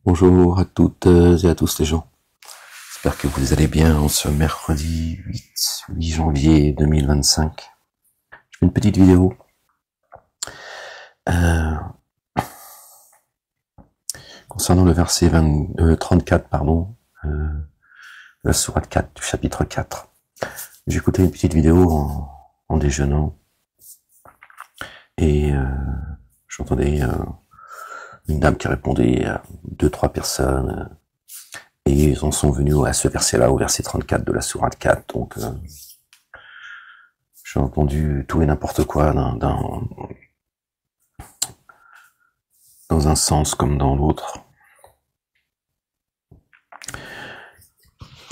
Bonjour à toutes et à tous les gens. J'espère que vous allez bien en ce mercredi 8 janvier 2025. Je fais une petite vidéo concernant le verset 34, de la sourate 4, du chapitre 4. J'ai écouté une petite vidéo en déjeunant et j'entendais une dame qui répondait à 2-3 personnes et ils en sont venus à ce verset-là, au verset 34 de la sourate 4. Donc j'ai entendu tout et n'importe quoi dans un sens comme dans l'autre.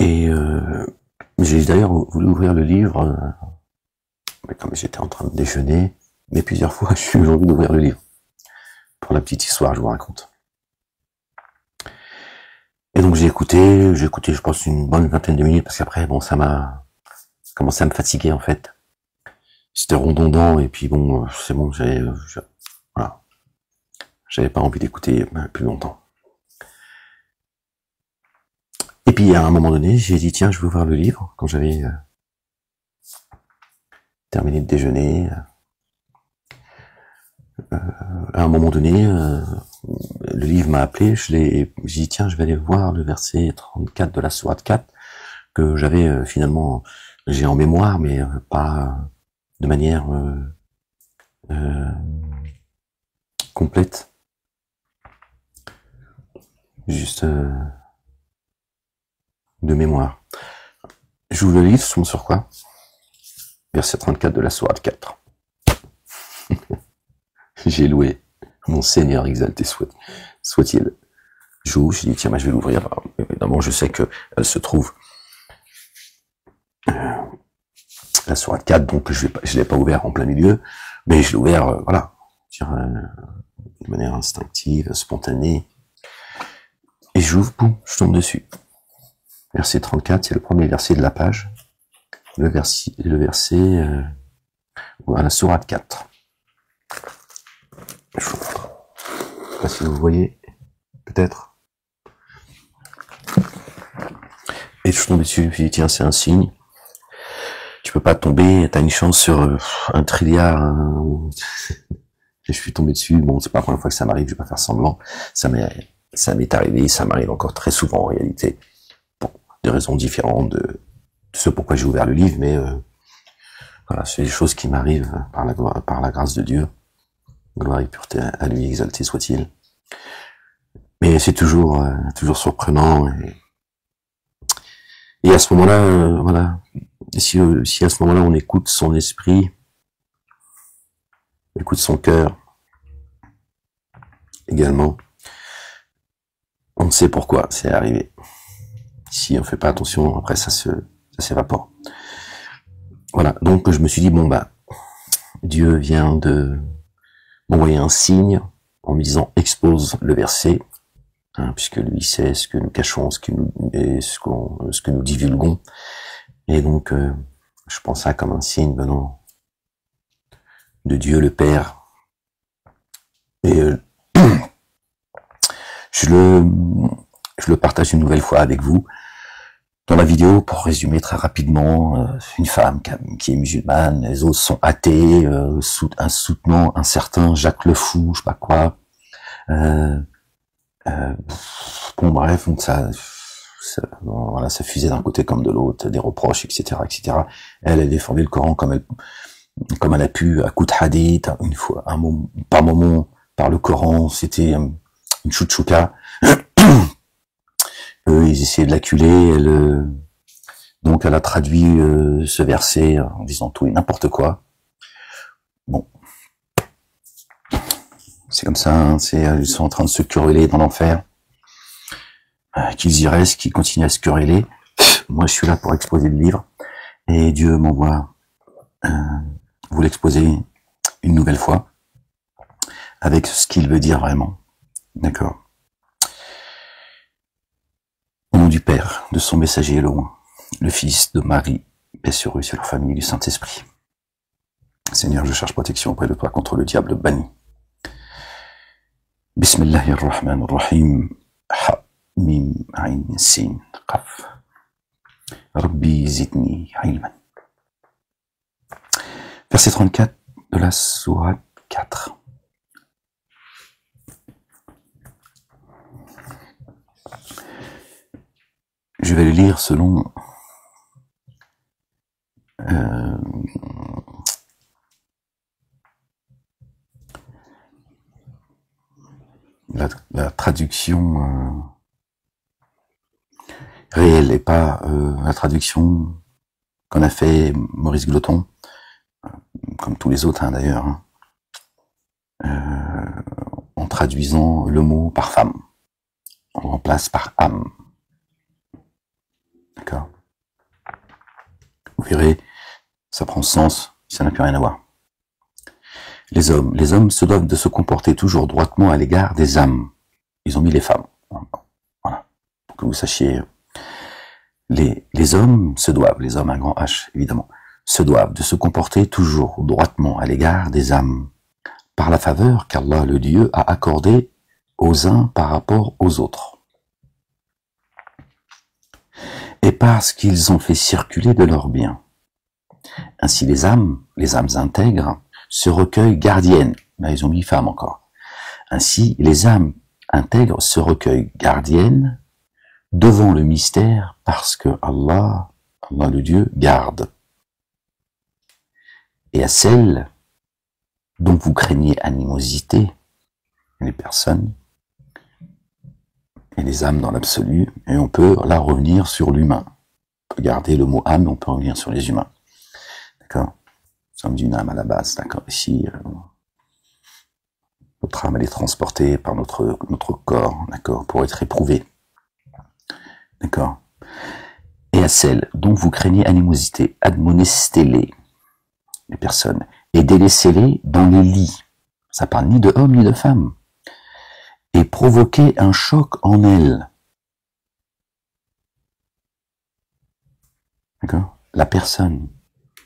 Et j'ai d'ailleurs voulu ouvrir le livre, mais comme j'étais en train de déjeuner, mais plusieurs fois j'ai eu envie d'ouvrir le livre. Pour la petite histoire, je vous raconte. Et donc j'ai écouté, je pense une bonne vingtaine de minutes, parce qu'après, bon, ça m'a commencé à me fatiguer, en fait. C'était redondant, et puis bon, c'est bon, voilà. J'avais pas envie d'écouter plus longtemps. Et puis, à un moment donné, j'ai dit, tiens, je vais ouvrir le livre, quand j'avais terminé de déjeuner. À un moment donné, le livre m'a appelé, j'ai dit, tiens, je vais aller voir le verset 34 de la sourate 4, que j'avais finalement, j'ai en mémoire, mais pas de manière complète. Juste de mémoire. J'ouvre le livre, je tombe sur quoi? Verset 34 de la sourate 4. J'ai loué mon Seigneur exalté soit-il. J'ouvre, je dis tiens, je vais l'ouvrir. Évidemment, je sais que elle se trouve la sourate 4, donc je l'ai pas ouvert en plein milieu, mais je l'ai ouvert, voilà, de manière instinctive, spontanée. Et j'ouvre, boum, je tombe dessus. Verset 34, c'est le premier verset de la page. Le verset la sourate 4. Je sais pas si vous voyez, peut-être. Et je tombe dessus, je dis tiens, c'est un signe. Tu peux pas tomber, t'as une chance sur un trilliard. Et je suis tombé dessus. Bon, c'est pas la première fois que ça m'arrive, je vais pas faire semblant. Ça m'est arrivé, ça m'arrive encore très souvent en réalité. Bon, de raisons différentes de ce pourquoi j'ai ouvert le livre, mais voilà, c'est des choses qui m'arrivent par la grâce de Dieu. Gloire et pureté à lui, exalté soit-il. Mais c'est toujours surprenant. Et à ce moment-là, voilà, si à ce moment-là on écoute son esprit, on écoute son cœur, également, on sait pourquoi c'est arrivé. Si on fait pas attention, après ça s'évapore. Voilà, donc je me suis dit, bon bah, Dieu vient de m'envoyer un signe en me disant expose le verset, hein, puisque lui sait ce que nous cachons, ce que nous divulguons, et donc je pense ça comme un signe venant de Dieu le Père, et je le partage une nouvelle fois avec vous dans la vidéo pour résumer très rapidement. Une femme qui est musulmane, les autres sont athées, soutenant un certain Jacques le Fou, je sais pas quoi. Bon bref, donc voilà, ça fusait d'un côté comme de l'autre, des reproches, etc., etc. Elle défendait le Coran comme elle a pu, à coup de hadith, une fois, par moment, par le Coran, c'était une chouchouka. Ils essayaient de l'acculer, donc elle a traduit ce verset en disant tout et n'importe quoi. Bon, c'est comme ça, hein, ils sont en train de se quereller dans l'enfer. Qu'ils y restent, qu'ils continuent à se quereller. Moi, je suis là pour exposer le livre, et Dieu m'envoie vous l'exposer une nouvelle fois, avec ce qu'il veut dire vraiment. D'accord. Au nom du Père, de son messager loin, le Fils de Marie, paix sur eux, sur leur famille, du Saint-Esprit. Seigneur, je cherche protection auprès de toi contre le diable banni. Bismillahirrahmanirrahim. Mim, Ain, Sin, Qaf. Rabbi zidni ilman. Verset 34 de la sourate 4. Je vais le lire selon la traduction réelle et pas la traduction qu'en a fait Maurice Gloton, comme tous les autres d'ailleurs, en traduisant le mot par femme. On le remplace par âme. D'accord? Vous verrez, ça prend sens, ça n'a plus rien à voir. Les hommes se doivent de se comporter toujours droitement à l'égard des âmes. Ils ont mis les femmes. Voilà. Pour que vous sachiez. Les hommes se doivent, les hommes à grand H, évidemment, se doivent de se comporter toujours droitement à l'égard des âmes, par la faveur qu'Allah le Dieu a accordée aux uns par rapport aux autres. Et parce qu'ils ont fait circuler de leurs biens. Ainsi les âmes intègres, se recueillent gardiennes. Là, ils ont mis femmes encore. Ainsi, les âmes intègres se recueillent gardiennes devant le mystère parce que Allah le Dieu, garde. Et à celles dont vous craignez animosité, les personnes, et les âmes dans l'absolu, et on peut là revenir sur l'humain. On peut garder le mot âme, on peut revenir sur les humains. D'accord? Nous sommes d'une âme à la base, d'accord? Ici, notre âme, elle est transportée par notre corps, d'accord? Pour être éprouvée. D'accord? Et à celles dont vous craignez animosité, admonestez-les, les personnes, et délaissez-les dans les lits. Ça parle ni de hommes ni de femmes. Et provoquez un choc en elles. D'accord? La personne,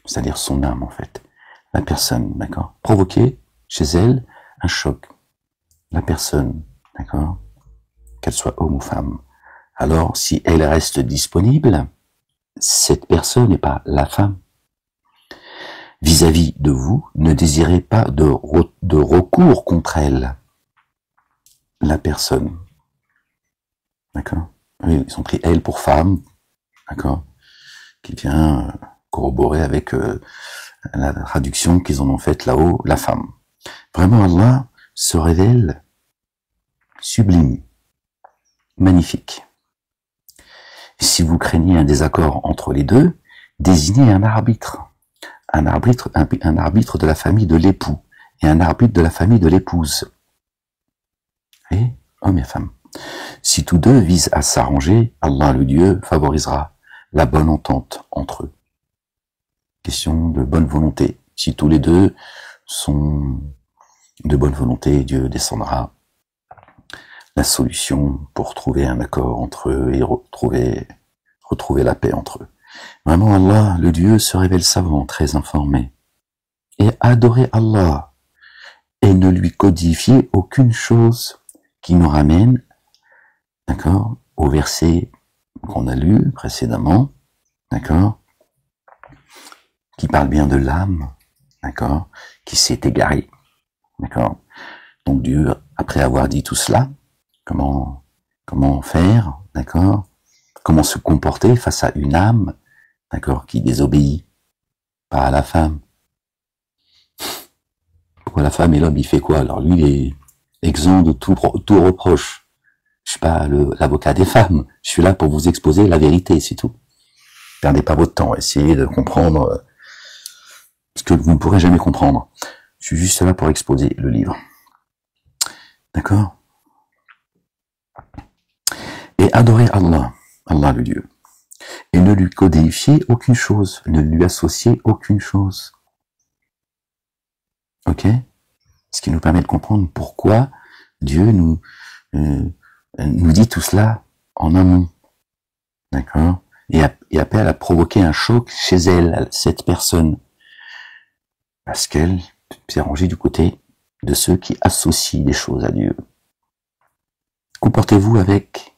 c'est-à-dire son âme en fait. La personne, d'accord? Provoquer chez elle un choc. La personne, d'accord? Qu'elle soit homme ou femme. Alors, si elle reste disponible, cette personne n'est pas la femme. Vis-à-vis de vous, ne désirez pas de recours contre elle. La personne. D'accord? Oui, ils ont pris elle pour femme. D'accord? Qui vient corroborer avec la traduction qu'ils en ont faite là-haut, la femme. Vraiment, Allah se révèle sublime, magnifique. Et si vous craignez un désaccord entre les deux, désignez un arbitre. Un arbitre de la famille de l'époux et un arbitre de la famille de l'épouse. Et homme et femme. Si tous deux visent à s'arranger, Allah le Dieu favorisera la bonne entente entre eux. Question de bonne volonté. Si tous les deux sont de bonne volonté, Dieu descendra la solution pour trouver un accord entre eux et retrouver la paix entre eux. Vraiment, Allah, le Dieu, se révèle savant, très informé. Et adorez Allah et ne lui codifiez aucune chose qui nous ramène, d'accord, au verset qu'on a lu précédemment, d'accord, qui parle bien de l'âme, d'accord, qui s'est égarée, d'accord. Donc Dieu, après avoir dit tout cela, comment faire, d'accord, comment se comporter face à une âme, d'accord, qui désobéit, pas à la femme. Pourquoi la femme et l'homme, il fait quoi? Alors lui, il est exempt de tout reproche. Je suis pas l'avocat des femmes. Je suis là pour vous exposer la vérité, c'est tout. Perdez pas votre temps. Essayez de comprendre ce que vous ne pourrez jamais comprendre. Je suis juste là pour exposer le livre. D'accord? Et adorez Allah, Allah le Dieu. Et ne lui codifiez aucune chose, ne lui associez aucune chose. Ok? Ce qui nous permet de comprendre pourquoi Dieu nous dit tout cela en amont. D'accord? Et appelle à provoquer un choc chez elle, cette personne. Parce qu'elle s'est rangée du côté de ceux qui associent des choses à Dieu. Comportez-vous avec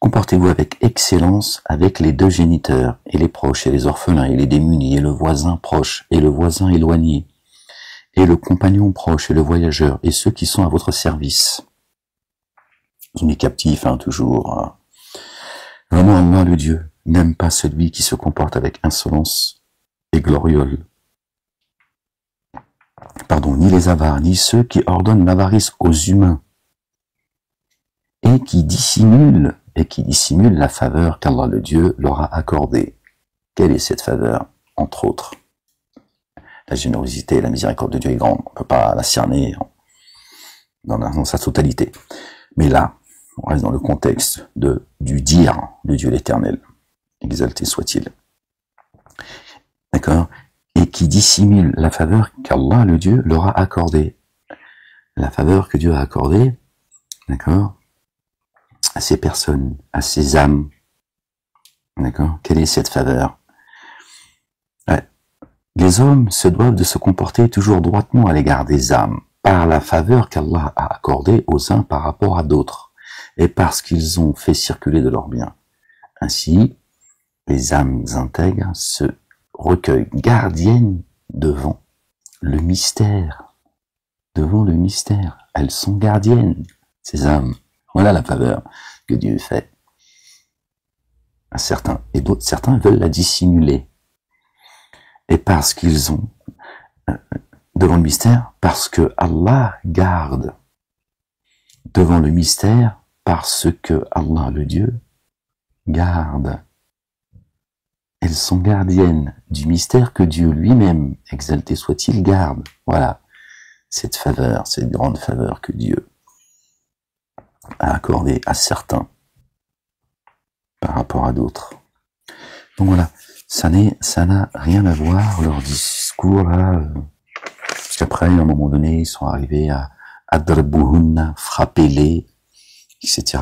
Comportez-vous avec excellence avec les deux géniteurs, et les proches, et les orphelins, et les démunis, et le voisin proche, et le voisin éloigné, et le compagnon proche, et le voyageur, et ceux qui sont à votre service. On est captif, toujours. Hein. Vraiment, Allah, le Dieu, n'aime pas celui qui se comporte avec insolence et gloriole. Pardon, ni les avares, ni ceux qui ordonnent l'avarice aux humains, et qui dissimulent la faveur qu'Allah le Dieu leur a accordée. Quelle est cette faveur? Entre autres, la générosité et la miséricorde de Dieu est grande. On ne peut pas la cerner dans sa totalité. Mais là, on reste dans le contexte du dire de Dieu l'Éternel. Exalté soit-il. D'accord? Et qui dissimule la faveur qu'Allah le Dieu leur a accordée. La faveur que Dieu a accordée, d'accord, à ces personnes, à ces âmes. D'accord? Quelle est cette faveur? Ouais. Les hommes se doivent de se comporter toujours droitement à l'égard des âmes, par la faveur qu'Allah a accordée aux uns par rapport à d'autres, et parce qu'ils ont fait circuler de leurs biens. Ainsi, les âmes intègres se recueillent gardiennes devant le mystère. Devant le mystère. Elles sont gardiennes, ces âmes. Voilà la faveur que Dieu fait à certains. Et d'autres, certains veulent la dissimuler. Et parce qu'ils ont, devant le mystère, parce que Allah garde devant le mystère, parce que Allah, le Dieu, garde. Elles sont gardiennes du mystère que Dieu lui-même, exalté soit-il, garde. Voilà, cette faveur, cette grande faveur que Dieu à accorder à certains par rapport à d'autres. Donc voilà, ça n'a rien à voir, leur discours là, parce qu'après, à un moment donné, ils sont arrivés à Adribuhunna, frappez-les, etc.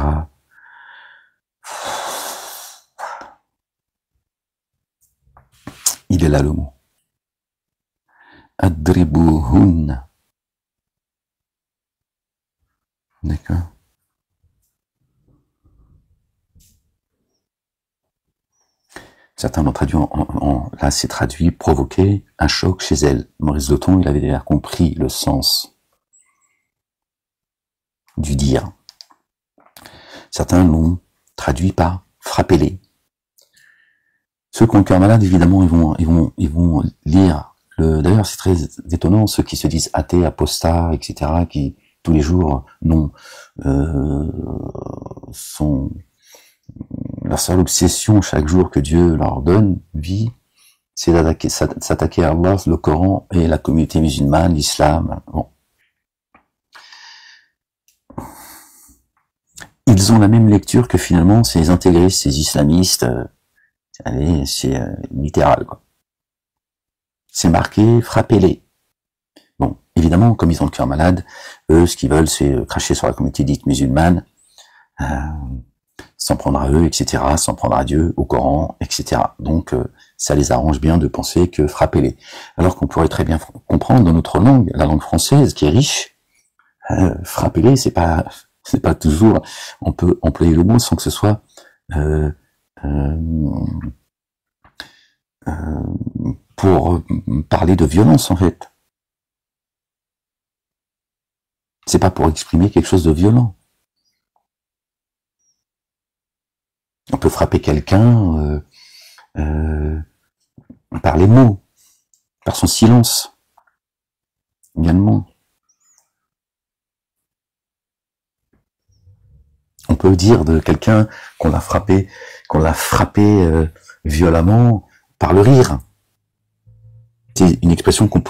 Il est là le mot. Adribuhunna. D'accord? Certains l'ont traduit là c'est traduit provoquer un choc chez elle. Maurice Dauton, il avait déjà compris le sens du dire. Certains l'ont traduit par frappez-les. Ceux qui ont le cœur malade, évidemment, ils vont lire d'ailleurs, c'est très étonnant, ceux qui se disent athées, apostats, etc., qui tous les jours leur seule obsession chaque jour que Dieu leur donne, vie, c'est s'attaquer à Allah, le Coran et la communauté musulmane, l'islam. Bon. Ils ont la même lecture que finalement ces intégristes, ces islamistes, c'est littéral, quoi. C'est marqué, frappez-les. Bon, évidemment, comme ils ont le cœur malade, eux, ce qu'ils veulent, c'est cracher sur la communauté dite musulmane, s'en prendre à eux, etc., s'en prendre à Dieu, au Coran, etc. Donc, ça les arrange bien de penser que frappez-les. Alors qu'on pourrait très bien comprendre dans notre langue, la langue française, qui est riche, frappez-les, c'est pas toujours, on peut employer le mot sans que ce soit pour parler de violence, en fait. C'est pas pour exprimer quelque chose de violent. On peut frapper quelqu'un par les mots, par son silence, également. On peut dire de quelqu'un qu'on l'a frappé violemment par le rire. C'est une expression qu'on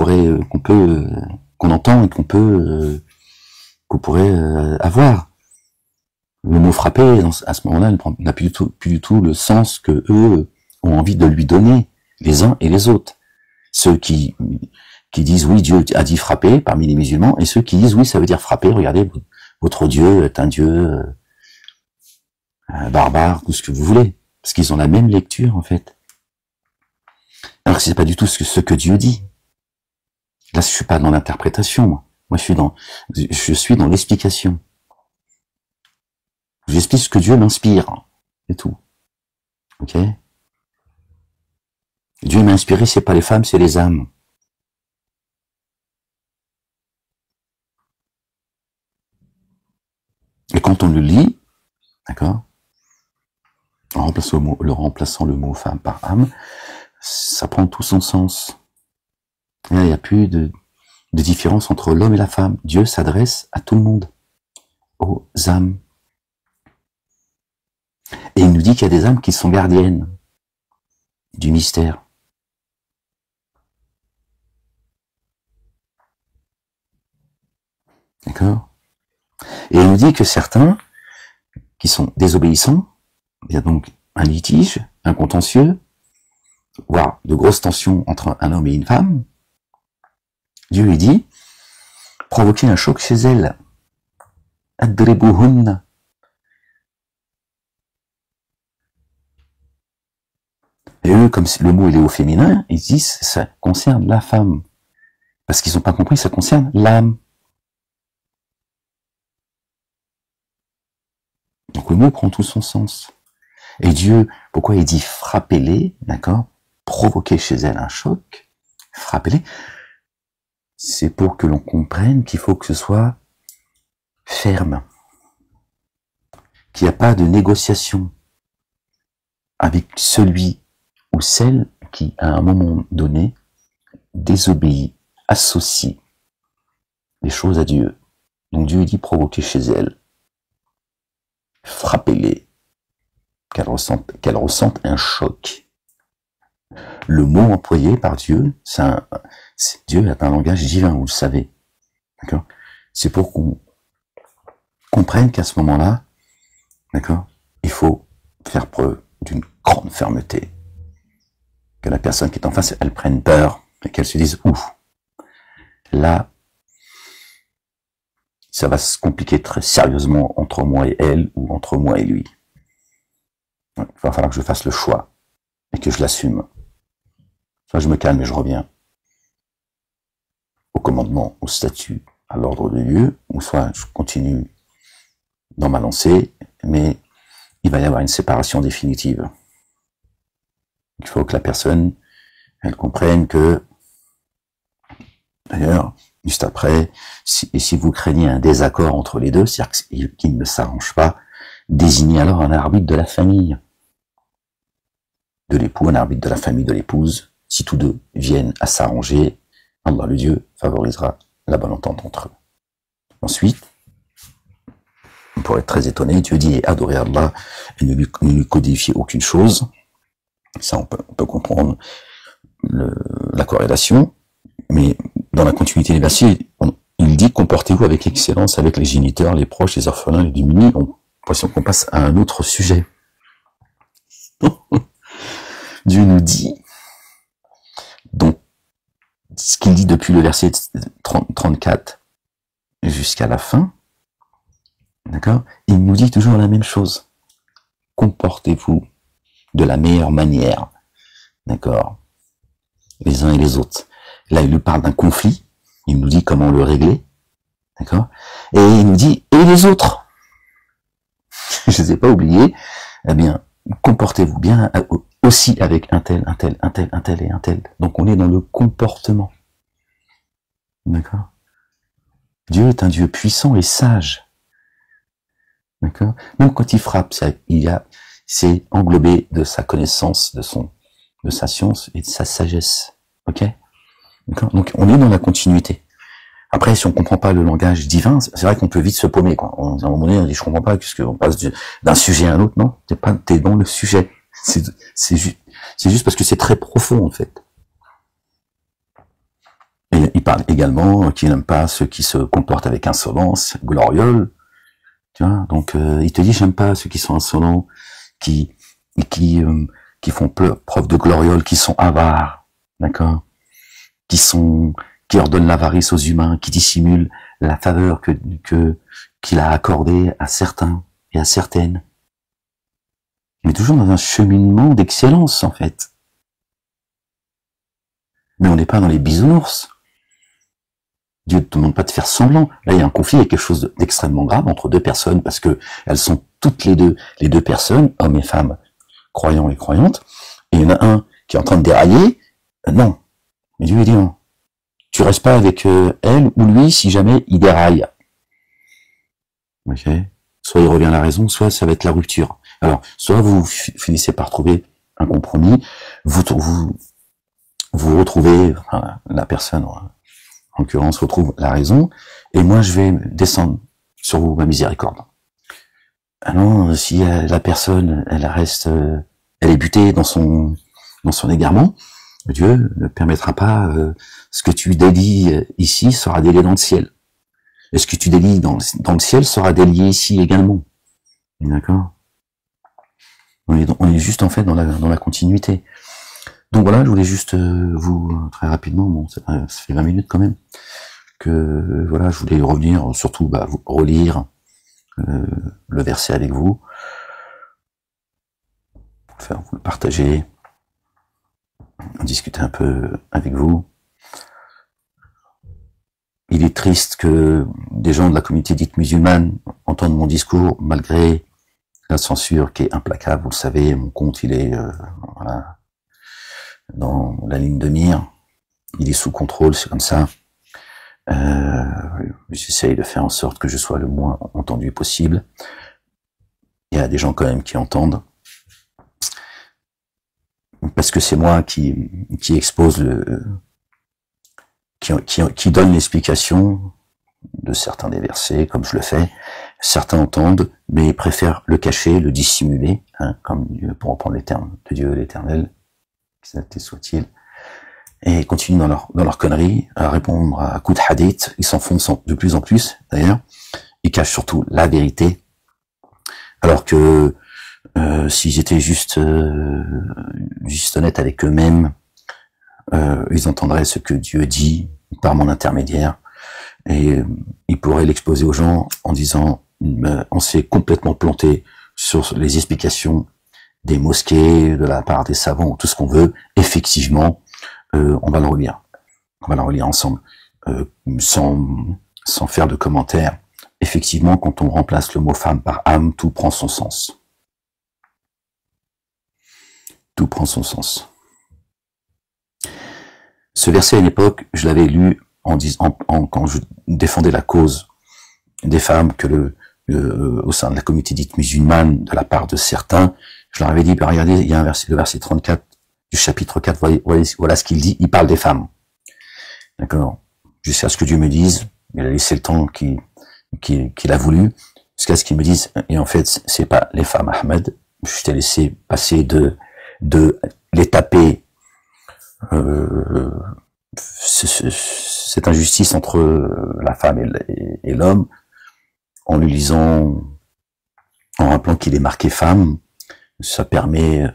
entend et qu'on pourrait avoir. Le mot frapper, à ce moment-là, n'a plus du tout le sens que eux ont envie de lui donner, les uns et les autres. Ceux qui disent oui, Dieu a dit frapper parmi les musulmans, et ceux qui disent oui, ça veut dire frapper, regardez, votre Dieu est un Dieu barbare, tout ce que vous voulez. Parce qu'ils ont la même lecture, en fait. Alors que c'est pas du tout ce que Dieu dit. Là, je suis pas dans l'interprétation, moi. Moi, je suis dans l'explication. J'explique ce que Dieu m'inspire. c'est tout. Ok? Dieu m'a inspiré, c'est pas les femmes, c'est les âmes. Et quand on le lit, d'accord, en remplaçant le mot femme par âme, ça prend tout son sens. Et là, il n'y a plus de différence entre l'homme et la femme. Dieu s'adresse à tout le monde, aux âmes. Et il nous dit qu'il y a des âmes qui sont gardiennes du mystère. D'accord? Et il nous dit que certains qui sont désobéissants, il y a donc un litige, un contentieux, voire de grosses tensions entre un homme et une femme. Dieu lui dit, provoquez un choc chez elles. Adribuhunna. Et eux, comme le mot il est au féminin, ils disent ça concerne la femme. Parce qu'ils n'ont pas compris, ça concerne l'âme. Donc le mot prend tout son sens. Et Dieu, pourquoi il dit frappez-les, d'accord? Provoquer chez elles un choc, frappez-les, c'est pour que l'on comprenne qu'il faut que ce soit ferme, qu'il n'y a pas de négociation avec celui ou celle qui, à un moment donné, désobéit, associe les choses à Dieu. Donc Dieu dit provoquer chez elles, frappez-les, qu'elles ressentent un choc. Le mot employé par Dieu, Dieu a un langage divin, vous le savez. D'accord? C'est pour qu'on comprenne qu'à ce moment-là, d'accord, il faut faire preuve d'une grande fermeté. Que la personne qui est en face, elle prenne peur et qu'elle se dise, ouf, là, ça va se compliquer très sérieusement entre moi et elle ou entre moi et lui. Il va falloir que je fasse le choix et que je l'assume. Soit je me calme et je reviens au commandement, au statut, à l'ordre de Dieu, ou soit je continue dans ma lancée, mais il va y avoir une séparation définitive. Il faut que la personne, elle comprenne que, d'ailleurs, juste après, si vous craignez un désaccord entre les deux, c'est-à-dire qu'ils ne s'arrangent pas, désignez alors un arbitre de la famille de l'époux, un arbitre de la famille de l'épouse. Si tous deux viennent à s'arranger, Allah le Dieu favorisera la bonne entente entre eux. Ensuite, on pourrait être très étonné, Dieu dit adorer Allah et ne lui codifier aucune chose. Ça, on peut comprendre la corrélation, mais dans la continuité des versets, il dit comportez-vous avec excellence avec les géniteurs, les proches, les orphelins, les démunis. On l'impression qu'on passe à un autre sujet. Dieu nous dit, donc, ce qu'il dit depuis le verset 34 jusqu'à la fin, d'accord, il nous dit toujours la même chose. Comportez-vous de la meilleure manière, d'accord, les uns et les autres. Là, il nous parle d'un conflit, il nous dit comment le régler, d'accord, et il nous dit, et les autres, je ne les ai pas oubliés, eh bien, comportez-vous bien aussi avec un tel, un tel, un tel, un tel et un tel. Donc on est dans le comportement. D'accord? Dieu est un Dieu puissant et sage. D'accord? Même quand il frappe, c'est englobé de sa connaissance, de sa science et de sa sagesse. Ok? D'accord? Donc on est dans la continuité. Après, si on comprend pas le langage divin, c'est vrai qu'on peut vite se paumer, quoi. À un moment donné, on dit, je comprends pas, puisqu'on passe d'un sujet à un autre. Non, t'es dans le sujet. C'est juste parce que c'est très profond, en fait. Et il parle également qu'il n'aime pas ceux qui se comportent avec insolence, gloriole. Tu vois, donc, il te dit, j'aime pas ceux qui sont insolents, qui font preuve de gloriole, qui sont avares. D'accord? Qui ordonne l'avarice aux humains, qui dissimule la faveur qu'il a accordée à certains et à certaines. Mais toujours dans un cheminement d'excellence, en fait. Mais on n'est pas dans les bisounours. Dieu ne te demande pas de faire semblant. Là, il y a un conflit, il y a quelque chose d'extrêmement grave entre deux personnes, parce que elles sont toutes les deux personnes, hommes et femmes, croyants et croyantes, et il y en a un qui est en train de dérailler. Non. Mais Dieu lui dit non. Tu restes pas avec elle ou lui si jamais il déraille. Ok. Soit il revient à la raison, soit ça va être la rupture. Alors, soit vous finissez par trouver un compromis, vous retrouvez, enfin, la personne, en l'occurrence, retrouve la raison, et moi je vais descendre sur vous ma miséricorde. Ah non, si la personne, elle reste, elle est butée dans son égarement, Dieu ne permettra pas, ce que tu délies ici sera délié dans le ciel. Et ce que tu délies dans le ciel sera délié ici également. D'accord? On est juste en fait dans la continuité. Donc voilà, je voulais juste vous, très rapidement, bon, ça fait 20 minutes quand même, que voilà, je voulais revenir, surtout vous relire le verset avec vous, vous le partager, discuter un peu avec vous. Il est triste que des gens de la communauté dite musulmane entendent mon discours malgré la censure qui est implacable. Vous le savez, mon compte il est voilà, dans la ligne de mire, il est sous contrôle, c'est comme ça. J'essaye de faire en sorte que je sois le moins entendu possible. Il y a des gens quand même qui entendent, parce que c'est moi qui expose qui donne l'explication de certains des versets, comme je le fais. Certains entendent, mais préfèrent le cacher, le dissimuler, hein, comme pour reprendre les termes de Dieu l'Éternel, que soit-il, et continuent dans leur connerie, à répondre à coups de hadith. Ils s'enfoncent de plus en plus, d'ailleurs. Ils cachent surtout la vérité, alors que s'ils étaient juste honnêtes avec eux-mêmes, ils entendraient ce que Dieu dit par mon intermédiaire, et ils pourraient l'exposer aux gens en disant on s'est complètement planté sur les explications des mosquées, de la part des savants, tout ce qu'on veut. Effectivement, on va le relire ensemble, sans faire de commentaires. Effectivement, quand on remplace le mot femme par âme, tout prend son sens. Tout prend son sens. Ce verset, à une époque, je l'avais lu quand je défendais la cause des femmes au sein de la communauté dite musulmane, de la part de certains. Je leur avais dit, regardez, il y a un verset, le verset 34 du chapitre 4, voilà ce qu'il dit, il parle des femmes. D'accord? Jusqu'à ce que Dieu me dise, il a laissé le temps qu'il a voulu, jusqu'à ce qu'il me dise, et en fait, c'est pas les femmes, Ahmed, je t'ai laissé passer de les taper, cette injustice entre la femme et l'homme, en lui lisant, en rappelant qu'il est marqué femme, ça permet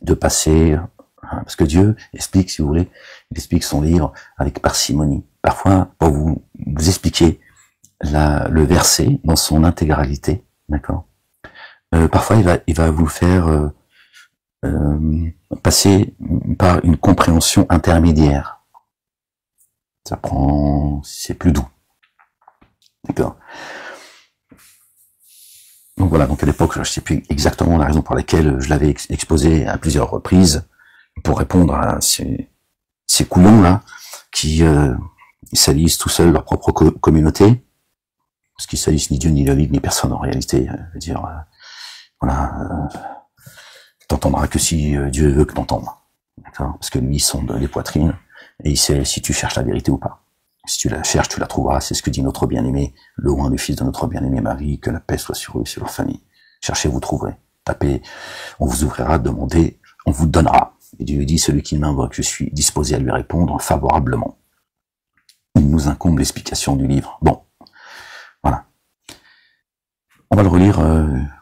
de passer, parce que Dieu explique, si vous voulez, il explique son livre avec parcimonie. Parfois, pour vous expliquer le verset dans son intégralité, d'accord. Parfois, il va vous faire passer par une compréhension intermédiaire. Ça prend, c'est plus doux, d'accord. Donc voilà, donc à l'époque, je ne sais plus exactement la raison pour laquelle je l'avais exposé à plusieurs reprises pour répondre à ces couillons-là qui salissent tout seuls leur propre communauté, parce qu'ils salissent ni Dieu, ni la Bible, ni personne en réalité. Je veux dire, voilà, t'entendras que si Dieu veut que t'entendes, d'accord, parce que lui, il sonde les poitrines et il sait si tu cherches la vérité ou pas. Si tu la cherches, tu la trouveras. C'est ce que dit notre bien-aimé, le roi du fils de notre bien-aimé Marie, que la paix soit sur eux, sur leur famille. Cherchez, vous trouverez. Tapez, on vous ouvrira, demandez, on vous donnera. Et Dieu dit, celui qui m'invoque, je suis disposé à lui répondre favorablement. Il nous incombe l'explication du livre. Bon, voilà. On va le relire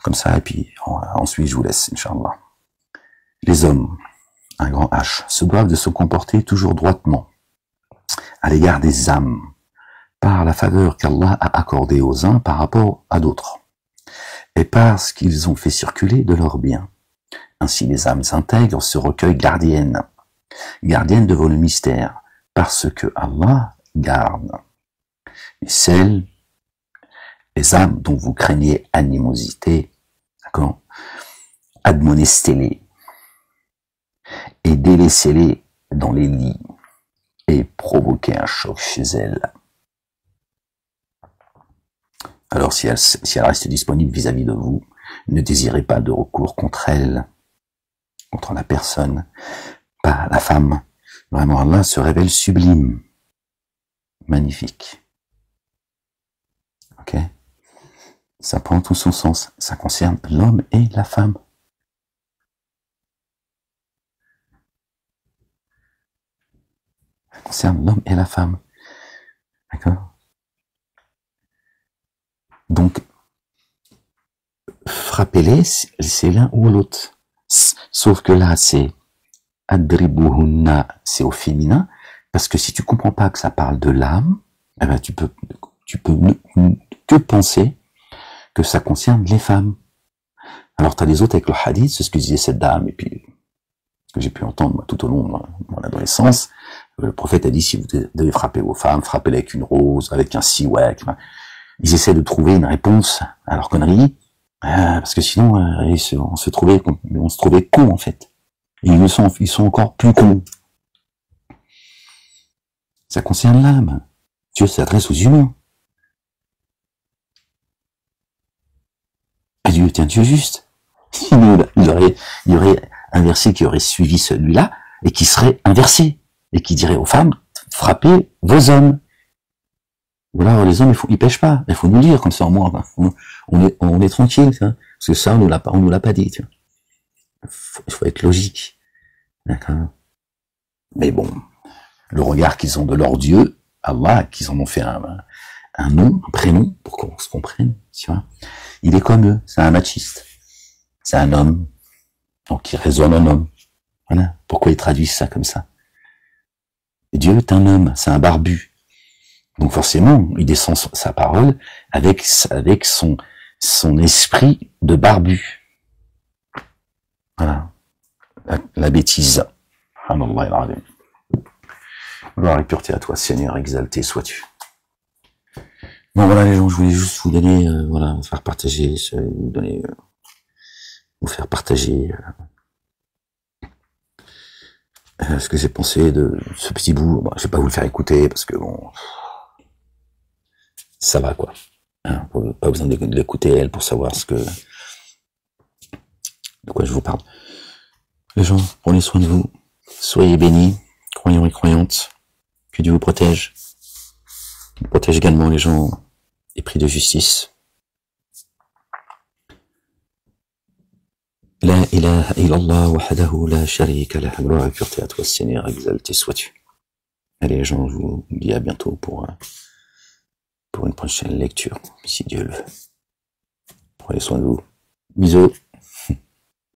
comme ça, et puis ensuite je vous laisse, Inch'Allah. Les hommes, un grand H, se doivent de se comporter toujours droitement à l'égard des âmes, par la faveur qu'Allah a accordée aux uns par rapport à d'autres, et parce qu'ils ont fait circuler de leurs biens. Ainsi les âmes intègres se recueillent gardiennes devant le mystère, parce que Allah garde. Et celles, les âmes dont vous craignez animosité, d'accord, admonestez-les et délaissez-les dans les lits et provoquez un choc chez elles. Alors si elle reste disponible vis-à-vis de vous, ne désirez pas de recours contre elle, contre la personne, pas la femme. Vraiment, Allah se révèle sublime, magnifique. Ok? Ça prend tout son sens. Ça concerne l'homme et la femme. Ça concerne l'homme et la femme. D'accord? Donc, frappez-les, c'est l'un ou l'autre. Sauf que là, c'est adribuhunna, c'est au féminin, parce que si tu comprends pas que ça parle de l'âme, eh ben tu peux que penser que ça concerne les femmes. Alors tu as les autres avec le hadith, c'est ce que disait cette dame, et puis ce que j'ai pu entendre moi, tout au long de mon adolescence. Le prophète a dit, si vous devez frapper vos femmes, frappez-les avec une rose, avec un siwak. Ils essaient de trouver une réponse à leur connerie, parce que sinon on se trouvait cons en fait. Et ils sont encore plus cons. Ça concerne l'âme. Dieu s'adresse aux humains. Et Dieu est un Dieu juste. Il y aurait un verset qui aurait suivi celui-là et qui serait inversé et qui dirait aux femmes, frappez vos hommes. Voilà, les hommes, ils pêchent pas. Il faut nous dire comme ça, moi, on est tranquille, parce que ça, on nous l'a pas dit. Il faut être logique. D'accord. Mais bon, le regard qu'ils ont de leur Dieu, Allah, qu'ils en ont fait un nom, un prénom, pour qu'on se comprenne, tu vois. Il est comme eux, c'est un machiste. C'est un homme, donc il raisonne en homme. Voilà. Pourquoi ils traduisent ça comme ça? Et Dieu est un homme, c'est un barbu. Donc forcément, il descend sa parole avec son esprit de barbu. Voilà. La bêtise. Gloire et pureté à toi, Seigneur, exalté sois-tu. Bon voilà les gens, je voulais juste vous donner, voilà, vous faire partager, vous faire partager ce que j'ai pensé de ce petit bout. Bon, je vais pas vous le faire écouter parce que bon, ça va quoi. Hein, pas besoin de l'écouter elle pour savoir de quoi je vous parle. Les gens, prenez soin de vous, soyez bénis, croyants et croyantes, que Dieu vous protège. Il protège également les gens épris de justice. La ilaha illallah wahdahu la sharika lah. Gloire et pureté à toi, Seigneur, exalté sois-tu. Allez les gens, je vous dis à bientôt pour une prochaine lecture, si Dieu le veut. Prenez soin de vous. Bisous.